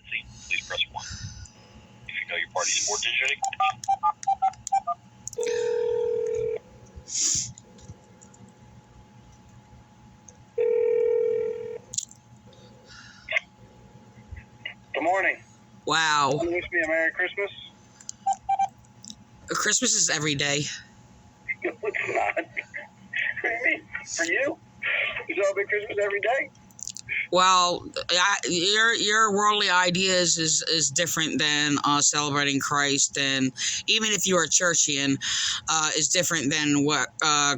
emergency, please press 1. If you know your party's 4-digit Good morning. Wow. You wish me a Merry Christmas? Christmas is every day. No, it's not. What do you mean? For you? You celebrate Christmas every day? Well, your worldly ideas is different than celebrating Christ, and even if you're a churchian, is different than what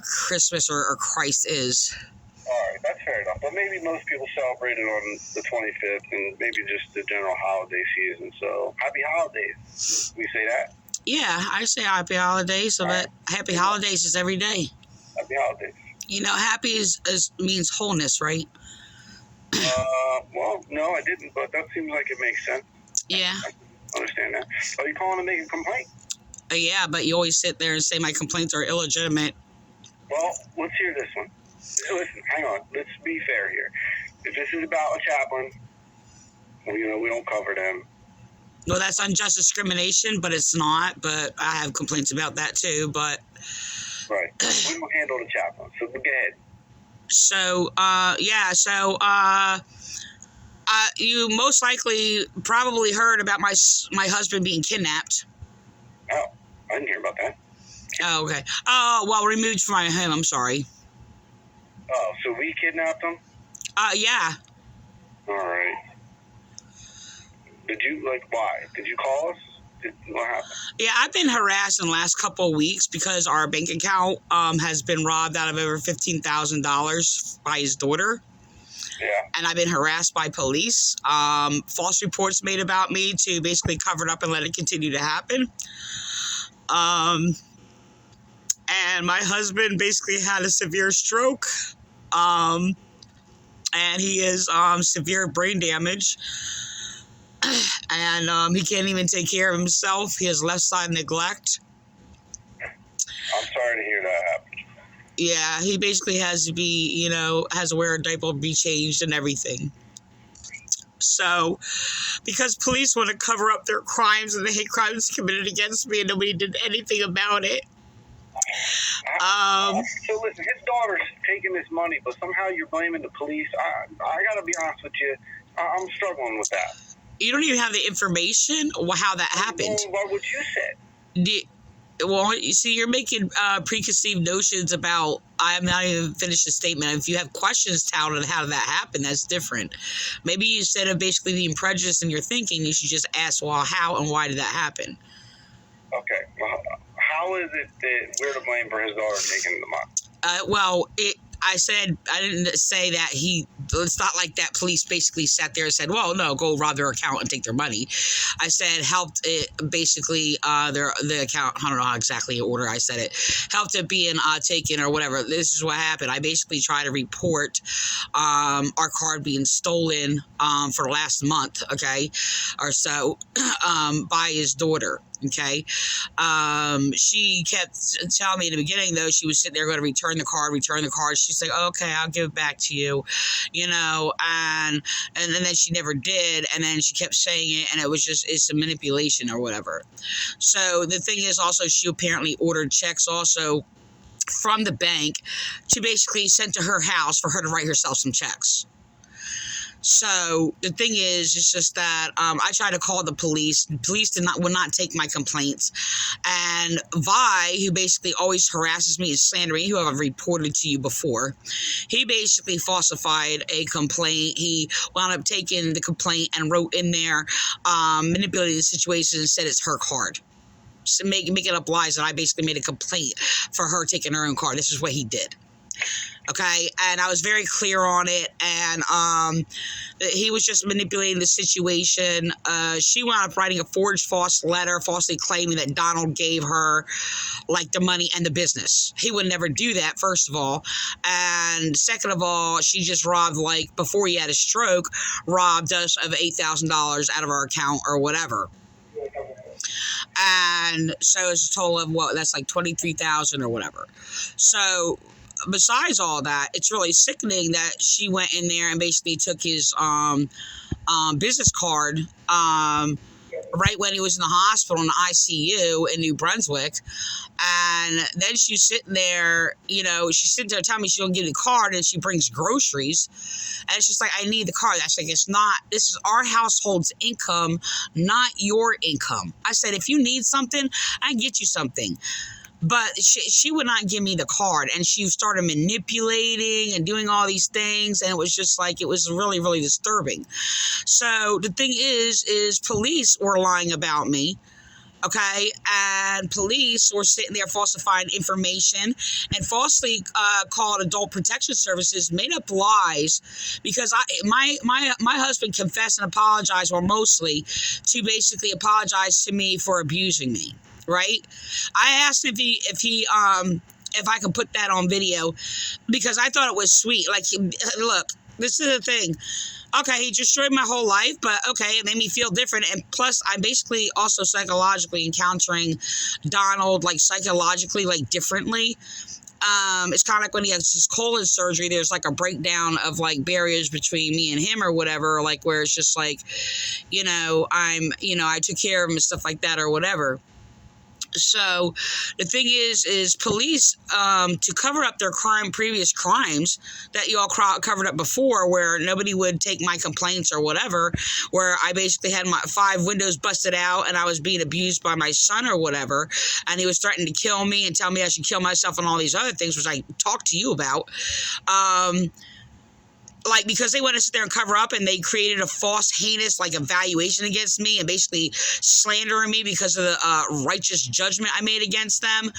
Christmas or Christ is. Alright, that's fair enough. But maybe most people celebrate it on the 25th and maybe just the general holiday season. So, happy holidays. We say that? Yeah, I say happy holidays, so that happy holidays is every day. Happy holidays. You know, happy is means wholeness, right? Well, no, I didn't, but that seems like it makes sense. Yeah. I understand that. Are you calling to make a complaint? Yeah, but you always sit there and say my complaints are illegitimate. Well, let's hear this one. Listen, hang on. Let's be fair here. If this is about a chaplain, we don't cover them. Well, that's unjust discrimination, but it's not. But I have complaints about that too. But right, we don't handle the chaplain. So go ahead. So, you most likely probably heard about my husband being kidnapped. Oh, I didn't hear about that. Oh, okay. Oh, well, removed from my home. I'm sorry. Oh, so we kidnapped him? Yeah. All right. Did you, why? Did you call us? What happened? Yeah, I've been harassed in the last couple of weeks because our bank account has been robbed out of over $15,000 by his daughter. Yeah. And I've been harassed by police. False reports made about me to basically cover it up and let it continue to happen. And my husband basically had a severe stroke. And he is severe brain damage. And he can't even take care of himself. He has left side neglect. I'm sorry to hear that happen. Yeah, he basically has to be, has to wear a diaper, be changed and everything. So, because police want to cover up their crimes and the hate crimes committed against me and nobody did anything about it. So listen, his daughter's taking this money, but somehow you're blaming the police. I got to be honest with you. I'm struggling with that. You don't even have the information or how that happened. Well, what you said. Well, you see, you're making preconceived notions about. I am not even finished the statement. If you have questions to how did that happen, that's different. Maybe instead of basically being prejudiced in your thinking, you should just ask, well, how and why did that happen? Okay. Well, how is it that we're to blame for his daughter taking the money? I didn't say that it's not like that police basically sat there and said, well, no, go rob their account and take their money. I said helped it basically, the account, I don't know how exactly in order I said it, helped it being taken or whatever. This is what happened. I basically tried to report our card being stolen for the last month, okay, or so, by his daughter. Okay. She kept telling me in the beginning, though, she was sitting there going to return the card. She's like, okay, I'll give it back to you, and then she never did. And then she kept saying it, and it was it's a manipulation or whatever. So the thing is also, she apparently ordered checks also from the bank to basically send to her house for her to write herself some checks. So the thing is, it's just that I tried to call the police. The police would not take my complaints. And Vi, who basically always harasses me and slandering me, who I've reported to you before, he basically falsified a complaint. He wound up taking the complaint and wrote in there, manipulating the situation and said it's her card. So making up lies that I basically made a complaint for her taking her own card. This is what he did. Okay, and I was very clear on it, and he was just manipulating the situation. She wound up writing a forged false letter, falsely claiming that Donald gave her, the money and the business. He would never do that, first of all. And second of all, she just robbed, before he had a stroke, robbed us of $8,000 out of our account or whatever. And so it's a total of that's like $23,000 or whatever. So besides all that, it's really sickening that she went in there and basically took his business card right when he was in the hospital in the ICU in New Brunswick. And then she's sitting there, she's sitting there telling me she don't give the card, and she brings groceries. And it's just like, I need the card. I said, this is our household's income, not your income. I said, if you need something, I can get you something. But she would not give me the card, and she started manipulating and doing all these things, and it was just like, it was really, really disturbing. So the thing is police were lying about me, okay? And police were sitting there falsifying information and falsely called Adult Protection Services, made up lies, because my husband confessed and apologized, or mostly, to basically apologize to me for abusing me. Right? I asked if I could put that on video, because I thought it was sweet. Like, look, this is the thing. Okay, he destroyed my whole life, but okay, it made me feel different. And plus, I'm basically also psychologically encountering Donald, like, psychologically, like, differently. It's kind of like when he has his colon surgery, there's like a breakdown of like barriers between me and him or whatever, like where it's just like, I took care of him and stuff like that or whatever. So the thing is police, to cover up their previous crimes that you all covered up before, where nobody would take my complaints or whatever, where I basically had my 5 windows busted out and I was being abused by my son or whatever, and he was threatening to kill me and tell me I should kill myself and all these other things, which I talked to you about. Like, because they want to sit there and cover up, and they created a false, heinous, like, evaluation against me, and basically slandering me because of the righteous judgment I made against them,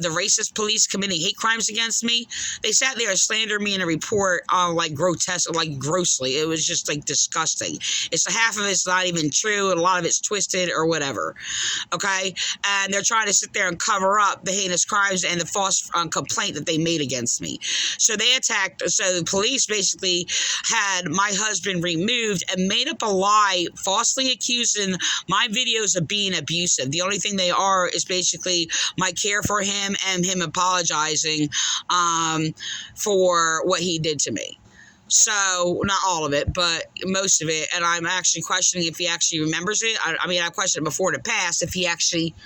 the racist police committing hate crimes against me. They sat there and slandered me in a report, like, grotesque, like, grossly. It was just, like, disgusting. It's half of it's not even true, and a lot of it's twisted or whatever, okay? And they're trying to sit there and cover up the heinous crimes and the false complaint that they made against me. So they attacked, so the police basically had my husband removed and made up a lie, falsely accusing my videos of being abusive. The only thing they are is basically my care for him and him apologizing for what he did to me. So, not all of it, but most of it. And I'm actually questioning if he actually remembers it. I mean, I questioned it before in the past if he actually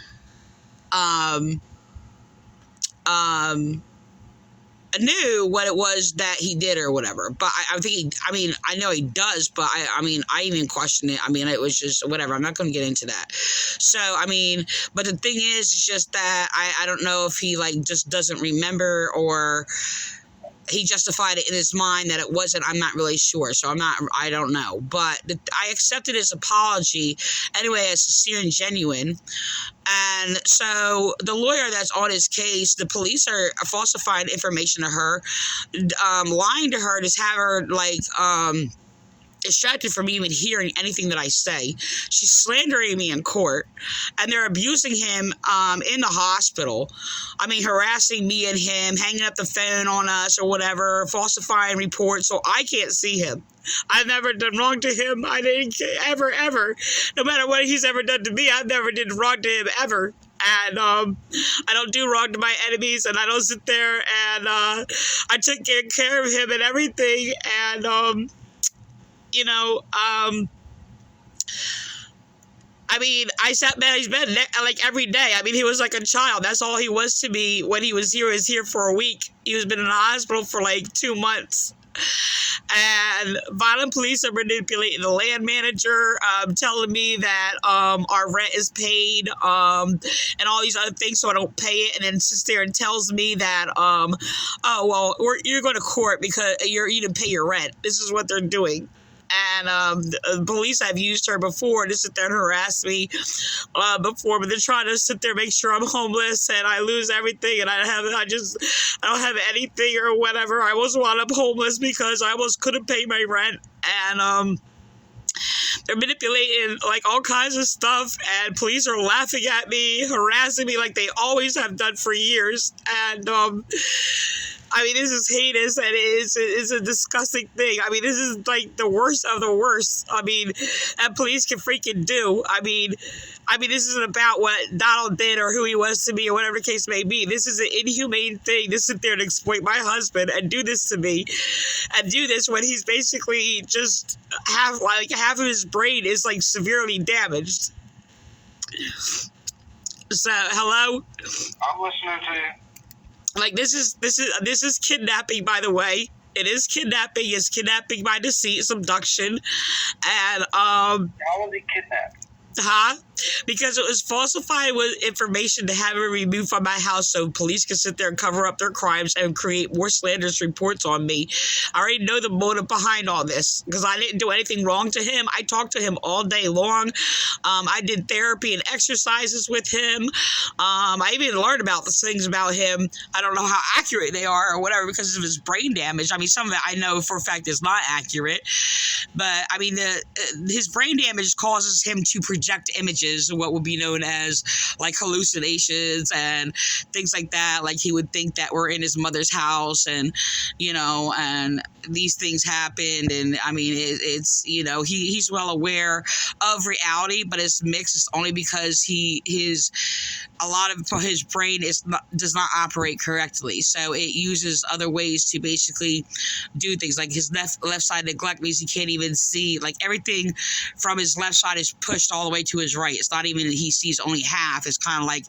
knew what it was that he did or whatever. But I think I know he does, but I even questioned it. I mean, it was just whatever. I'm not going to get into that. So, but the thing is, it's just that I don't know if he like just doesn't remember, or he justified it in his mind that it wasn't. I'm not really sure. So I don't know. But I accepted his apology anyway as sincere and genuine. And so the lawyer that's on his case, the police are falsifying information to her, lying to her to have her like, distracted from even hearing anything that I say. She's slandering me in court, and they're abusing him in the hospital. Harassing me and him, hanging up the phone on us or whatever, falsifying reports so I can't see him. I've never done wrong to him. I didn't ever. No matter what he's ever done to me, I've never did wrong to him ever. And I don't do wrong to my enemies, and I don't sit there and I took care of him and everything. And I sat by his bed like every day. He was like a child. That's all he was to me when he was here. He was here for a week. He was been in the hospital for like 2 months. And violent police are manipulating the land manager, telling me that our rent is paid, and all these other things, so I don't pay it, and then sits there and tells me that, you're going to court because you didn't pay your rent. This is what they're doing. And the police have used her before to sit there and harass me before, but they're trying to sit there and make sure I'm homeless and I lose everything, and I don't have anything or whatever. I was wound up homeless because I couldn't pay my rent, and they're manipulating like all kinds of stuff, and police are laughing at me, harassing me like they always have done for years, and I mean, this is heinous, and it's a disgusting thing. I mean, this is like the worst of the worst. I mean, that police can freaking do. This isn't about what Donald did or who he was to me or whatever the case may be. This is an inhumane thing to sit there and exploit my husband and do this to me, and do this when he's basically just half of his brain is like severely damaged. So, hello? I'm listening to you. Like, this is kidnapping, by the way. It is kidnapping. It's kidnapping by deceit. It's abduction. And, How was he kidnapped? Because it was falsified with information to have it removed from my house so police can sit there and cover up their crimes and create more slanderous reports on me. I already know the motive behind all this because I didn't do anything wrong to him. I talked to him all day long. I did therapy and exercises with him. I even learned about the things about him. I don't know how accurate they are or whatever because of his brain damage. I mean, some of it I know for a fact is not accurate. But, I mean, his brain damage causes him to project images, what would be known as like hallucinations and things like that. Like he would think that we're in his mother's house and, and these things happened. And I mean, it's, he's well aware of reality, but it's mixed. It's only because a lot of his brain does not operate correctly. So it uses other ways to basically do things like his left side neglect means he can't even see, like everything from his left side is pushed all the way to his right. It's not even that he sees only half. It's kind of like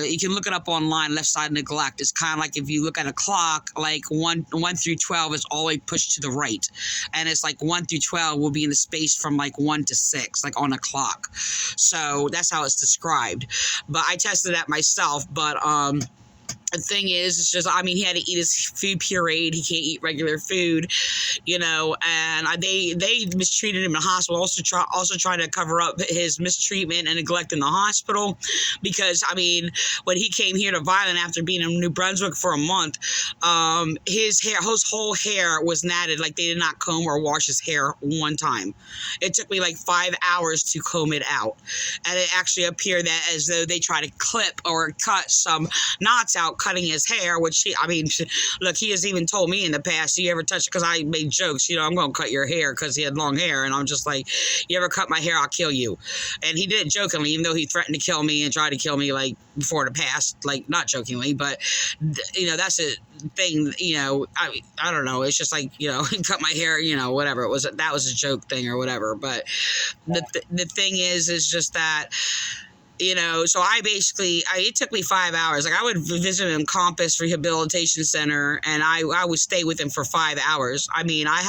you can look it up online, left side neglect. It's kind of like if you look at a clock, like 1 through 12 is all the way pushed to the right. And it's like 1 through 12 will be in the space from like 1 to 6, like on a clock. So that's how it's described. But I tested that myself. But, the thing is, it's just, I mean, he had to eat his food pureed. He can't eat regular food, and they mistreated him in the hospital, also trying to cover up his mistreatment and neglect in the hospital because, I mean, when he came here to Vineland after being in New Brunswick for a month, his whole hair was natted. Like they did not comb or wash his hair one time. It took me like 5 hours to comb it out. And it actually appeared that as though they tried to clip or cut some knots out cutting his hair, which look, he has even told me in the past, you ever touch it? Because I made jokes, I'm going to cut your hair because he had long hair. And I'm just like, you ever cut my hair, I'll kill you. And he did it jokingly, even though he threatened to kill me and tried to kill me like before the past, like not jokingly, but that's a thing, I don't know. It's just like, he cut my hair, whatever. That was a joke thing or whatever. But the thing is just that, so it took me 5 hours. Like I would visit him in Compass Rehabilitation Center and I would stay with him for 5 hours. I mean, I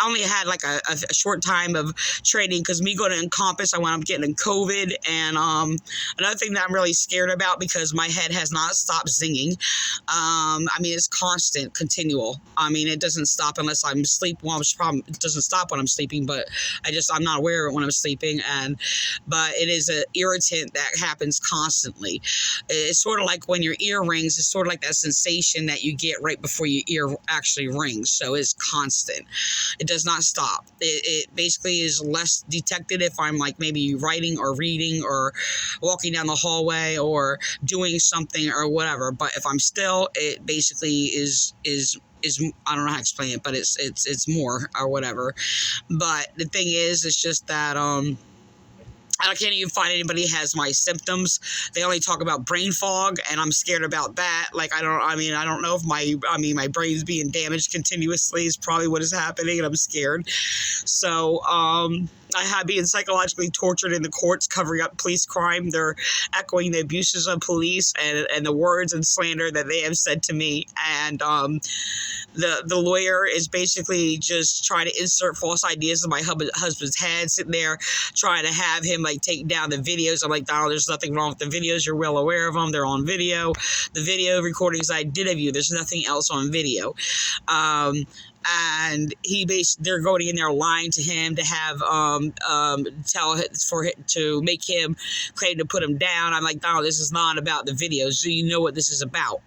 only had like a short time of training because me going to Encompass, I wound up getting COVID. And another thing that I'm really scared about because my head has not stopped zinging. I mean, it's constant, continual. I mean, it doesn't stop unless I'm asleep. Well, it doesn't stop when I'm sleeping, but I'm not aware of it when I'm sleeping. But it is a irritant that happens constantly. It's sort of like when your ear rings, it's sort of like that sensation that you get right before your ear actually rings. So it's constant. It does not stop. It basically is less detected if I'm like maybe writing or reading or walking down the hallway or doing something or whatever. But if I'm still, it basically is I don't know how to explain it, but it's more or whatever. But the thing is, it's just that I can't even find anybody who has my symptoms. They only talk about brain fog, and I'm scared about that. Like, I don't know if my brain's being damaged continuously is probably what is happening, and I'm scared. So, I have being psychologically tortured in the courts covering up police crime. They're echoing the abuses of police and the words and slander that they have said to me. And the lawyer is basically just trying to insert false ideas in my husband's head, sitting there trying to have him like take down the videos. I'm like, Donald, there's nothing wrong with the videos. You're well aware of them. They're on video. The video recordings I did of you, there's nothing else on video. And they're going in there lying to him to have to make him claim to put him down. I'm like, Donald, this is not about the videos. Do you know what this is about?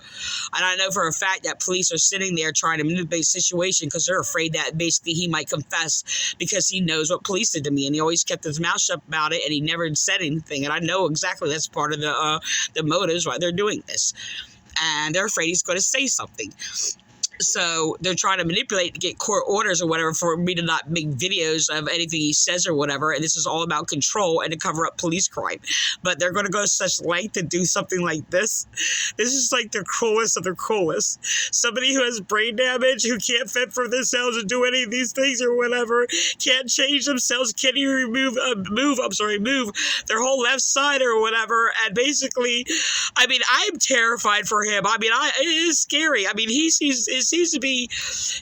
And I know for a fact that police are sitting there trying to manipulate the situation because they're afraid that basically he might confess because he knows what police did to me, and he always kept his mouth shut about it, and he never said anything. And I know exactly that's part of the motives why they're doing this. and they're afraid he's going to say something. So they're trying to manipulate to get court orders or whatever for me to not make videos of anything he says or whatever. And this is all about control and to cover up police crime. But they're going to go to such length to do something like this. This is like the cruelest of the cruelest. Somebody who has brain damage, who can't fend for themselves or do any of these things or whatever, can't change themselves, can't even move their whole left side or whatever. And basically, I mean, I'm terrified for him. I mean, it is scary. I mean, it seems to be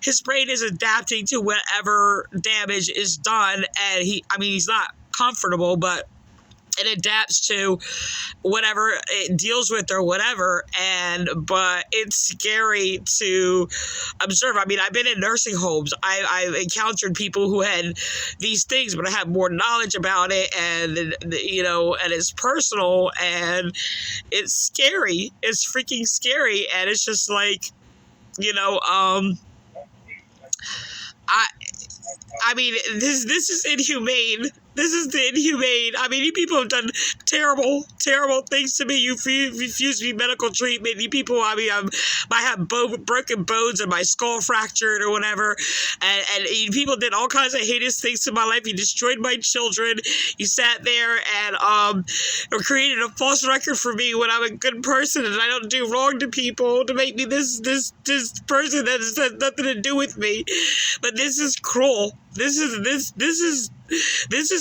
his brain is adapting to whatever damage is done, and he's not comfortable, but it adapts to whatever it deals with or whatever. But it's scary to observe. I mean, I've been in nursing homes. I've encountered people who had these things, but I have more knowledge about it, and and it's personal, and it's scary. It's freaking scary, and it's just like, I mean, this is inhumane. This is the inhumane. I mean, you people have done terrible, terrible things to me. You refused me medical treatment. You people, I mean, I have broken bones and my skull fractured or whatever. And you people did all kinds of heinous things to my life. You destroyed my children. You sat there and created a false record for me when I'm a good person and I don't do wrong to people to make me this person that has nothing to do with me. But this is cruel. This is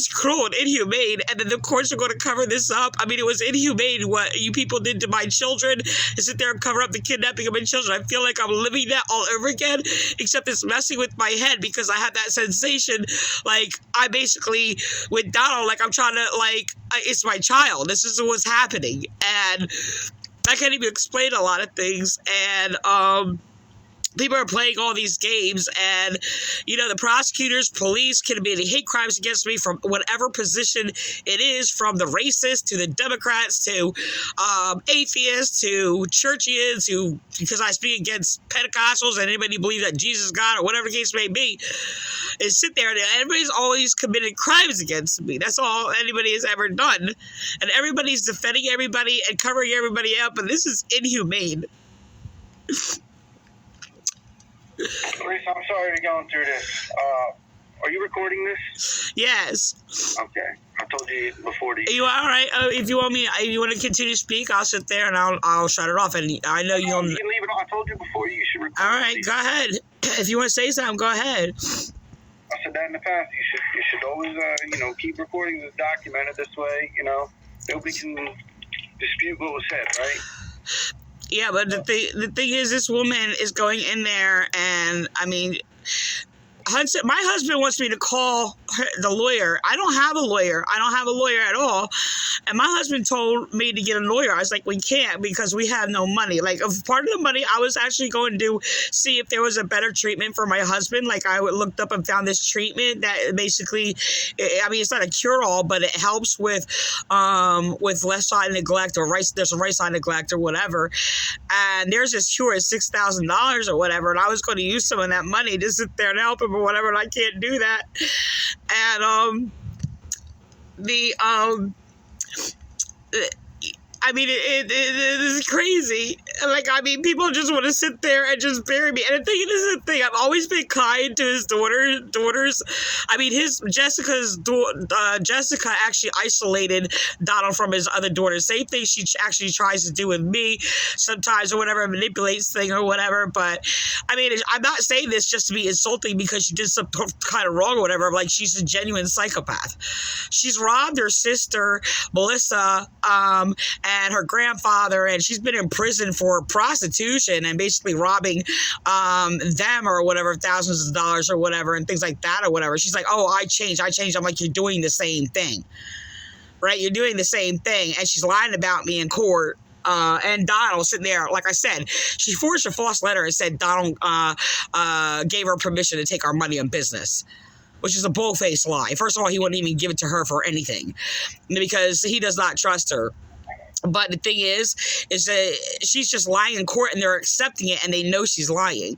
cruel and inhumane, and then the courts are going to cover this up. I mean, it was inhumane what you people did to my children, to sit there and cover up the kidnapping of my children. I feel like I'm living that all over again, except it's messing with my head because I have that sensation, like, I basically, with Donald, like, I'm trying to, like, it's my child. This is what's happening, and I can't even explain a lot of things, and, people are playing all these games, and, the prosecutors, police can be hate crimes against me from whatever position it is, from the racists to the Democrats to atheists to churchians, because I speak against Pentecostals and anybody who believes that Jesus is God or whatever the case may be, is sit there and everybody's always committed crimes against me. That's all anybody has ever done. And everybody's defending everybody and covering everybody up, and this is inhumane. Reese, I'm sorry to be going through this. Are you recording this? Yes. Okay. I told you before to... You all right? If you want to continue to speak, I'll sit there and I'll shut it off. And I know you'll... You can leave it on. I told you before you should record. All right, go ahead. If you want to say something, go ahead. I said that in the past. You should always, keep recording this, documented this way. Nobody can dispute what was said, right? Yeah, but the thing is, this woman is going in there, and I mean, my husband wants me to call the lawyer. I don't have a lawyer. I don't have a lawyer at all. And my husband told me to get a lawyer. I was like, we can't because we have no money. Like, of part of the money, I was actually going to see if there was a better treatment for my husband. Like, I looked up and found this treatment that basically, I mean, it's not a cure-all, but it helps with left side neglect or there's a right side neglect or whatever. And there's this cure at $6,000 or whatever. And I was going to use some of that money to sit there and help him or whatever. And I can't do that. And I mean, it is crazy. Like, I mean, people just want to sit there and just bury me. And the thing is, I've always been kind to his daughters. I mean, Jessica actually isolated Donald from his other daughters. Same thing she actually tries to do with me sometimes or whatever, manipulates thing or whatever. But, I mean, I'm not saying this just to be insulting because she did some kind of wrong or whatever. Like, she's a genuine psychopath. She's robbed her sister, Melissa, and her grandfather, and she's been in prison for prostitution and basically robbing them or whatever, thousands of dollars or whatever, and things like that or whatever. She's like, oh, I changed. I'm like, you're doing the same thing, right? You're doing the same thing. And she's lying about me in court. And Donald sitting there, like I said, she forged a false letter and said Donald gave her permission to take our money on business, which is a bull-faced lie. First of all, he wouldn't even give it to her for anything because he does not trust her. But the thing is that she's just lying in court and they're accepting it and they know she's lying.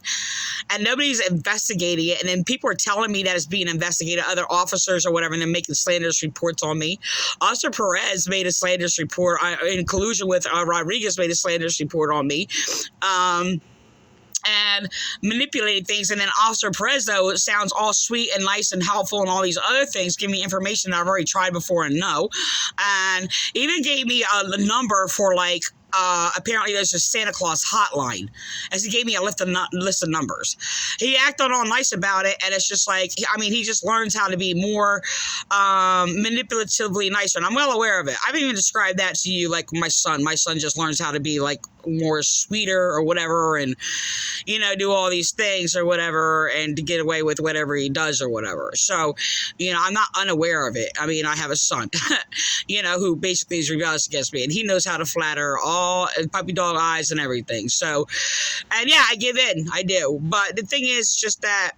And nobody's investigating it. And then people are telling me that it's being investigated, other officers or whatever, and they're making slanderous reports on me. Officer Perez made a slanderous report in collusion with Rodriguez made a slanderous report on me. And manipulated things. And then Officer Perez, though, sounds all sweet and nice and helpful and all these other things, give me information that I've already tried before and know. And even gave me a number for, like, apparently there's a Santa Claus hotline, as he gave me a list of numbers. He acted all nice about it, and it's just like, I mean, he just learns how to be more manipulatively nicer, and I'm well aware of it. I've even described that to you, like my son. My son just learns how to be like more sweeter or whatever, and do all these things or whatever, and to get away with whatever he does or whatever. So, I'm not unaware of it. I mean, I have a son, who basically is rebellious against me, and he knows how to flatter all puppy dog eyes and everything. So, and yeah, I give in. I do. But the thing is just that,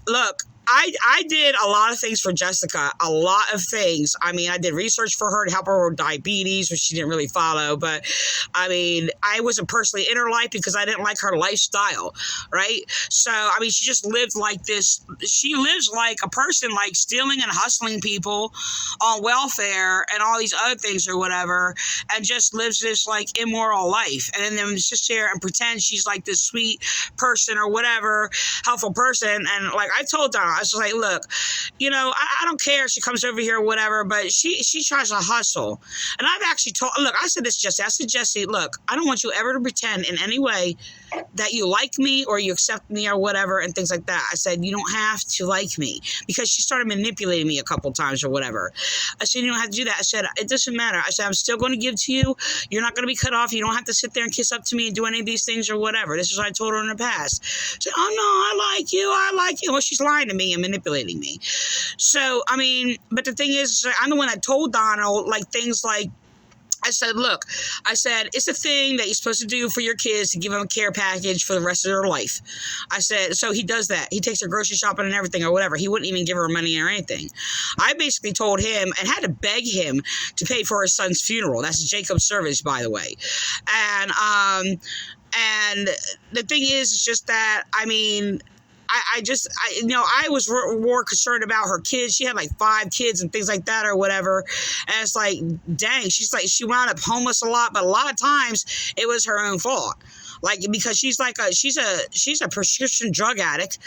look, I did a lot of things for Jessica, a lot of things. I mean, I did research for her to help her with diabetes, which she didn't really follow. But, I mean, I wasn't personally in her life because I didn't like her lifestyle, right? So, I mean, she just lived like this. She lives like a person, like stealing and hustling people on welfare and all these other things or whatever, and just lives this, like, immoral life. And then sits there and pretends she's, like, this sweet person or whatever, helpful person. And, like, I told Donna, I was like, look, I don't care if she comes over here or whatever, but she tries to hustle. And I've actually I said this, Jesse. I said, Jesse, look, I don't want you ever to pretend in any way that you like me or you accept me or whatever and things like that. I said, you don't have to like me, because she started manipulating me a couple times or whatever. I said, you don't have to do that. I said, it doesn't matter. I said, I'm still going to give to you. You're not going to be cut off. You don't have to sit there and kiss up to me and do any of these things or whatever. This is what I told her in the past. I said, oh, no, I like you. I like you. Well, she's lying to me and manipulating me. So, I mean, but the thing is, I'm the one that told Donald, like, things like, I said, look, it's a thing that you're supposed to do for your kids, to give them a care package for the rest of their life. I said, so he does that. He takes her grocery shopping and everything or whatever. He wouldn't even give her money or anything. I basically told him and had to beg him to pay for his son's funeral. That's Jacob's service, by the way. And the thing is, it's just that, I mean, I was more concerned about her kids. She had like 5 kids and things like that or whatever. And it's like, dang, she wound up homeless a lot, but a lot of times it was her own fault. Like, because she's a prescription drug addict.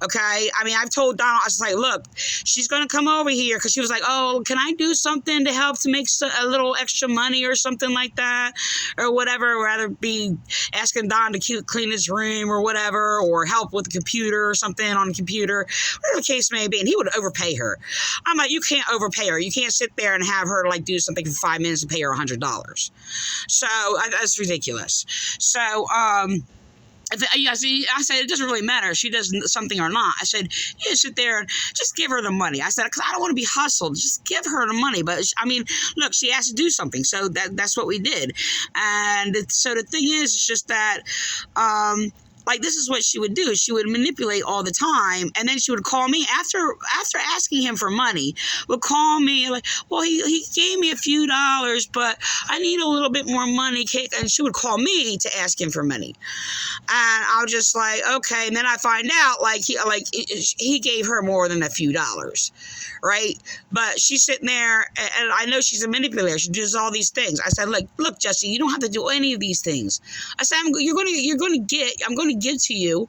Okay. I mean, I've told Donald, I was like, look, she's going to come over here. Cause she was like, oh, can I do something to help to make a little extra money or something like that or whatever? Rather be asking Don to clean his room or whatever, or help with the computer or something on the computer, whatever the case may be. And he would overpay her. I'm like, you can't overpay her. You can't sit there and have her like do something for 5 minutes and pay her $100. So that's ridiculous. So, I said, it doesn't really matter if she does something or not. I said, you sit there and just give her the money. I said, because I don't want to be hustled. Just give her the money. But, I mean, look, she has to do something. So that's what we did. And so the thing is, it's just that, like, this is what she would do. She would manipulate all the time, and then she would call me after asking him for money. Would call me like, well, he gave me a few dollars, but I need a little bit more money. And she would call me to ask him for money, and I was just like, okay. And then I find out like he gave her more than a few dollars, right? But she's sitting there, and I know she's a manipulator. She does all these things. I said, look, Jesse, you don't have to do any of these things. I said, I'm going to give to you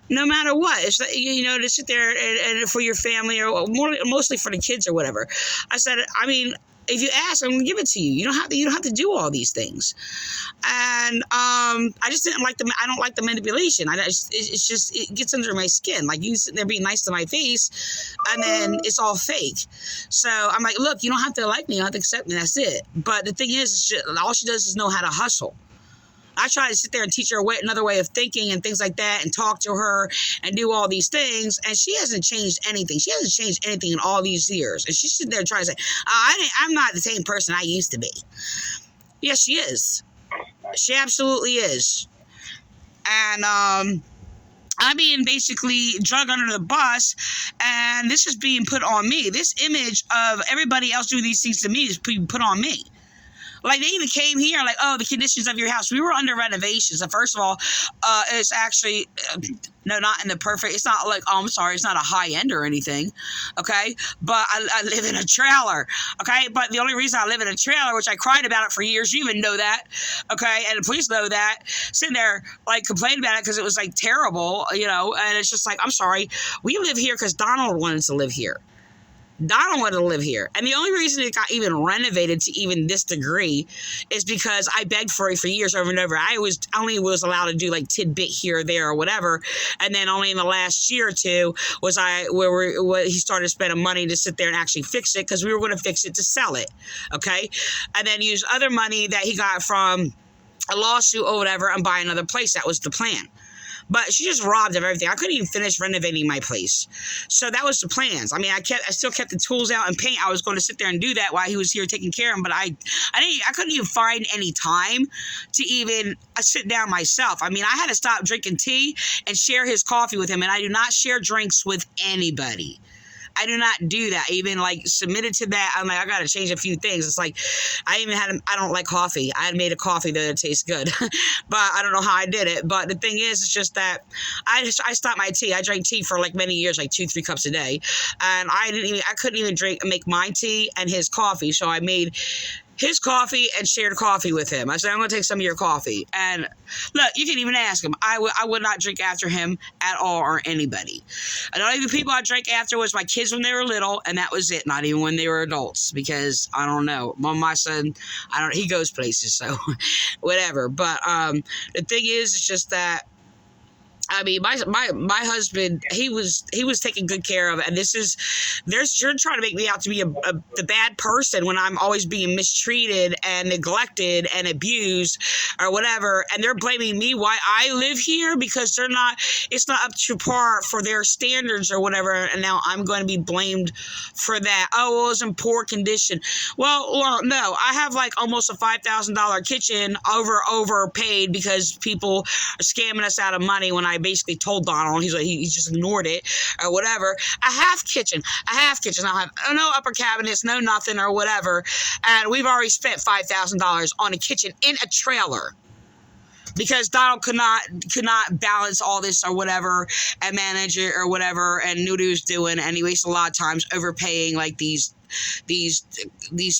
no matter what. It's to sit there and for your family or mostly for the kids or whatever. I said, I mean, if you ask, I'm gonna give it to you. You don't have to do all these things. And I just didn't like I don't like the manipulation. It gets under my skin. Like, you sitting there being nice to my face, and then it's all fake. So I'm like, look, you don't have to like me. You don't have to accept me. That's it. But the thing is, all she does is know how to hustle. I try to sit there and teach her another way of thinking and things like that, and talk to her and do all these things. And she hasn't changed anything. She hasn't changed anything in all these years. And she's sitting there trying to say, I'm not the same person I used to be. Yes, she is. She absolutely is. And, I'm being basically drug under the bus, and this is being put on me. This image of everybody else doing these things to me is being put on me. Like, they even came here, like, oh, the conditions of your house. We were under renovations. And first of all, it's actually, no, not in the perfect, it's not like, oh, I'm sorry, it's not a high end or anything, okay? But I live in a trailer, okay? But the only reason I live in a trailer, which I cried about it for years, you even know that, okay? And the police know that, sitting there, like, complaining about it because it was, like, terrible, you know? And it's just like, I'm sorry, we live here because Donald wanted to live here. Donald wanted to live here. And the only reason it got even renovated to even this degree is because I begged for it for years over and over. I only was allowed to do like tidbit here or there or whatever. And then only in the last year or two was where he started spending money to sit there and actually fix it, because we were going to fix it to sell it. Okay. And then use other money that he got from a lawsuit or whatever and buy another place. That was the plan. But she just robbed of everything. I couldn't even finish renovating my place. So that was the plans. I mean, I still kept the tools out and paint. I was going to sit there and do that while he was here taking care of him. But I couldn't even find any time to even sit down myself. I mean, I had to stop drinking tea and share his coffee with him. And I do not share drinks with anybody. I do not do that. Even like submitted to that, I'm like, I got to change a few things. It's like, I don't like coffee. I had made a coffee that tastes good, but I don't know how I did it. But the thing is, it's just that I stopped my tea. I drank tea for like many years, like 2-3 cups a day. And I couldn't even make my tea and his coffee. So I made his coffee and shared coffee with him. I said, I'm going to take some of your coffee. And look, you can even ask him. I would not drink after him at all, or anybody. And the only people I drank after was my kids when they were little, and that was it. Not even when they were adults, because I don't know. My son, he goes places, so whatever. But the thing is, it's just that, I mean, my husband, he was taken good care of, and you're trying to make me out to be the bad person when I'm always being mistreated and neglected and abused or whatever, and they're blaming me why I live here because it's not up to par for their standards or whatever, and now I'm going to be blamed for that. Oh, well, it was in poor condition. Well, no, I have like almost a $5,000 kitchen overpaid because people are scamming us out of money when I basically told Donald. He's like, he just ignored it or whatever. A half kitchen. I'll have no upper cabinets, no nothing or whatever. And we've already spent $5,000 on a kitchen in a trailer, because Donald could not balance all this or whatever and manage it or whatever, and knew what he was doing, and he wasted a lot of times overpaying like these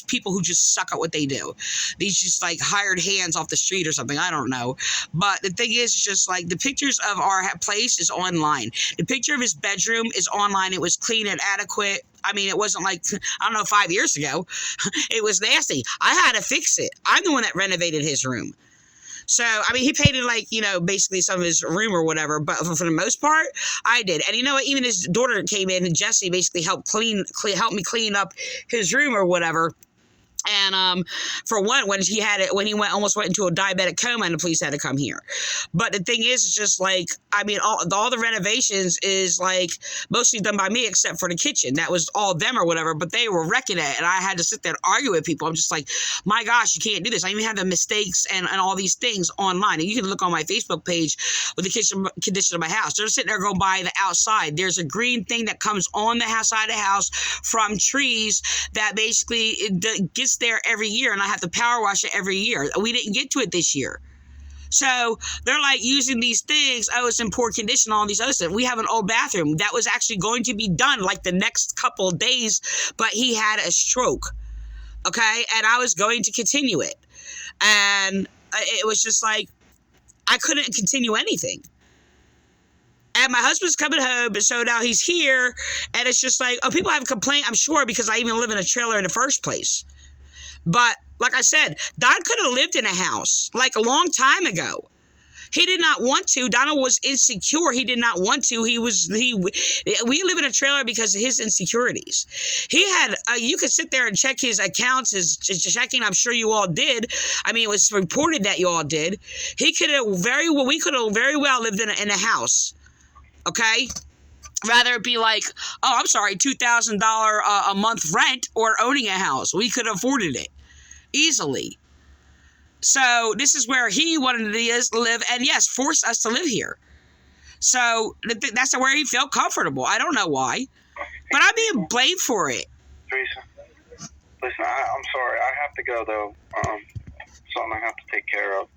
people who just suck at what they do. These just like hired hands off the street or something. I don't know. But the thing is, it's just like the pictures of our place is online. The picture of his bedroom is online. It was clean and adequate. I mean, it wasn't like, I don't know, 5 years ago. It was nasty. I had to fix it. I'm the one that renovated his room. So, I mean, he painted like, basically some of his room or whatever, but for the most part, I did. And you know what? Even his daughter came in, and Jessie basically helped me clean up his room or whatever. And for one, when he almost went into a diabetic coma, and the police had to come here. But the thing is, it's just like, I mean, all the renovations is like mostly done by me, except for the kitchen. That was all them or whatever, but they were wrecking it, and I had to sit there and argue with people. I'm just like, my gosh, you can't do this. I even have the mistakes and all these things online, and you can look on my Facebook page with the kitchen condition of my house. They're sitting there going by the outside. There's a green thing that comes on the outside of the house from trees that basically gets there every year, and I have to power wash it every year. We didn't get to it this year. So they're like using these things. Oh, it's in poor condition, all these other stuff. We have an old bathroom that was actually going to be done like the next couple of days, but he had a stroke. Okay. And I was going to continue it. And it was just like, I couldn't continue anything. And my husband's coming home, and so now he's here, and it's just like, oh, people have a complaint, I'm sure, because I even live in a trailer in the first place. But like I said, Don could have lived in a house like a long time ago. He did not want to. Donald was insecure. He did not want to. We live in a trailer because of his insecurities. He had, you could sit there and check his accounts, his checking. I'm sure you all did. I mean, it was reported that you all did. We could have very well lived in a house. Okay. Rather it be like, oh, I'm sorry, $2,000 a month rent, or owning a house. We could have afforded it easily. So this is where he wanted to live, and yes, forced us to live here. So that's where he felt comfortable. I don't know why, but I'm being blamed for it. Teresa, Listen, I'm sorry. I have to go, though. Something I have to take care of.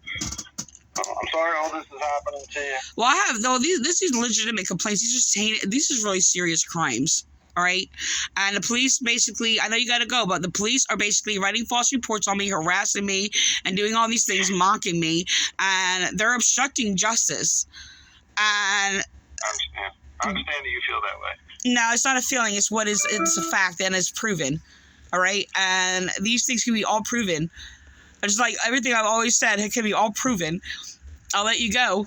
I'm sorry all this is happening to you. Well, I have, no, this is legitimate complaints. These is really serious crimes. All right. And the police basically, I know you got to go, but the police are basically writing false reports on me, harassing me, and doing all these things, mocking me. And they're obstructing justice. And I understand. I understand that you feel that way. no, it's not a feeling. It's a fact, and it's proven. All right. And these things can be all proven. Just like everything I've always said, it can be all proven. I'll let you go.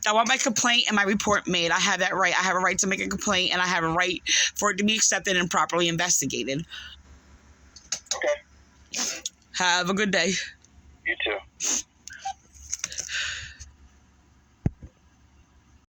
I want my complaint and my report made. I have that right. I have a right to make a complaint, and I have a right for it to be accepted and properly investigated. Okay. Have a good day. You too.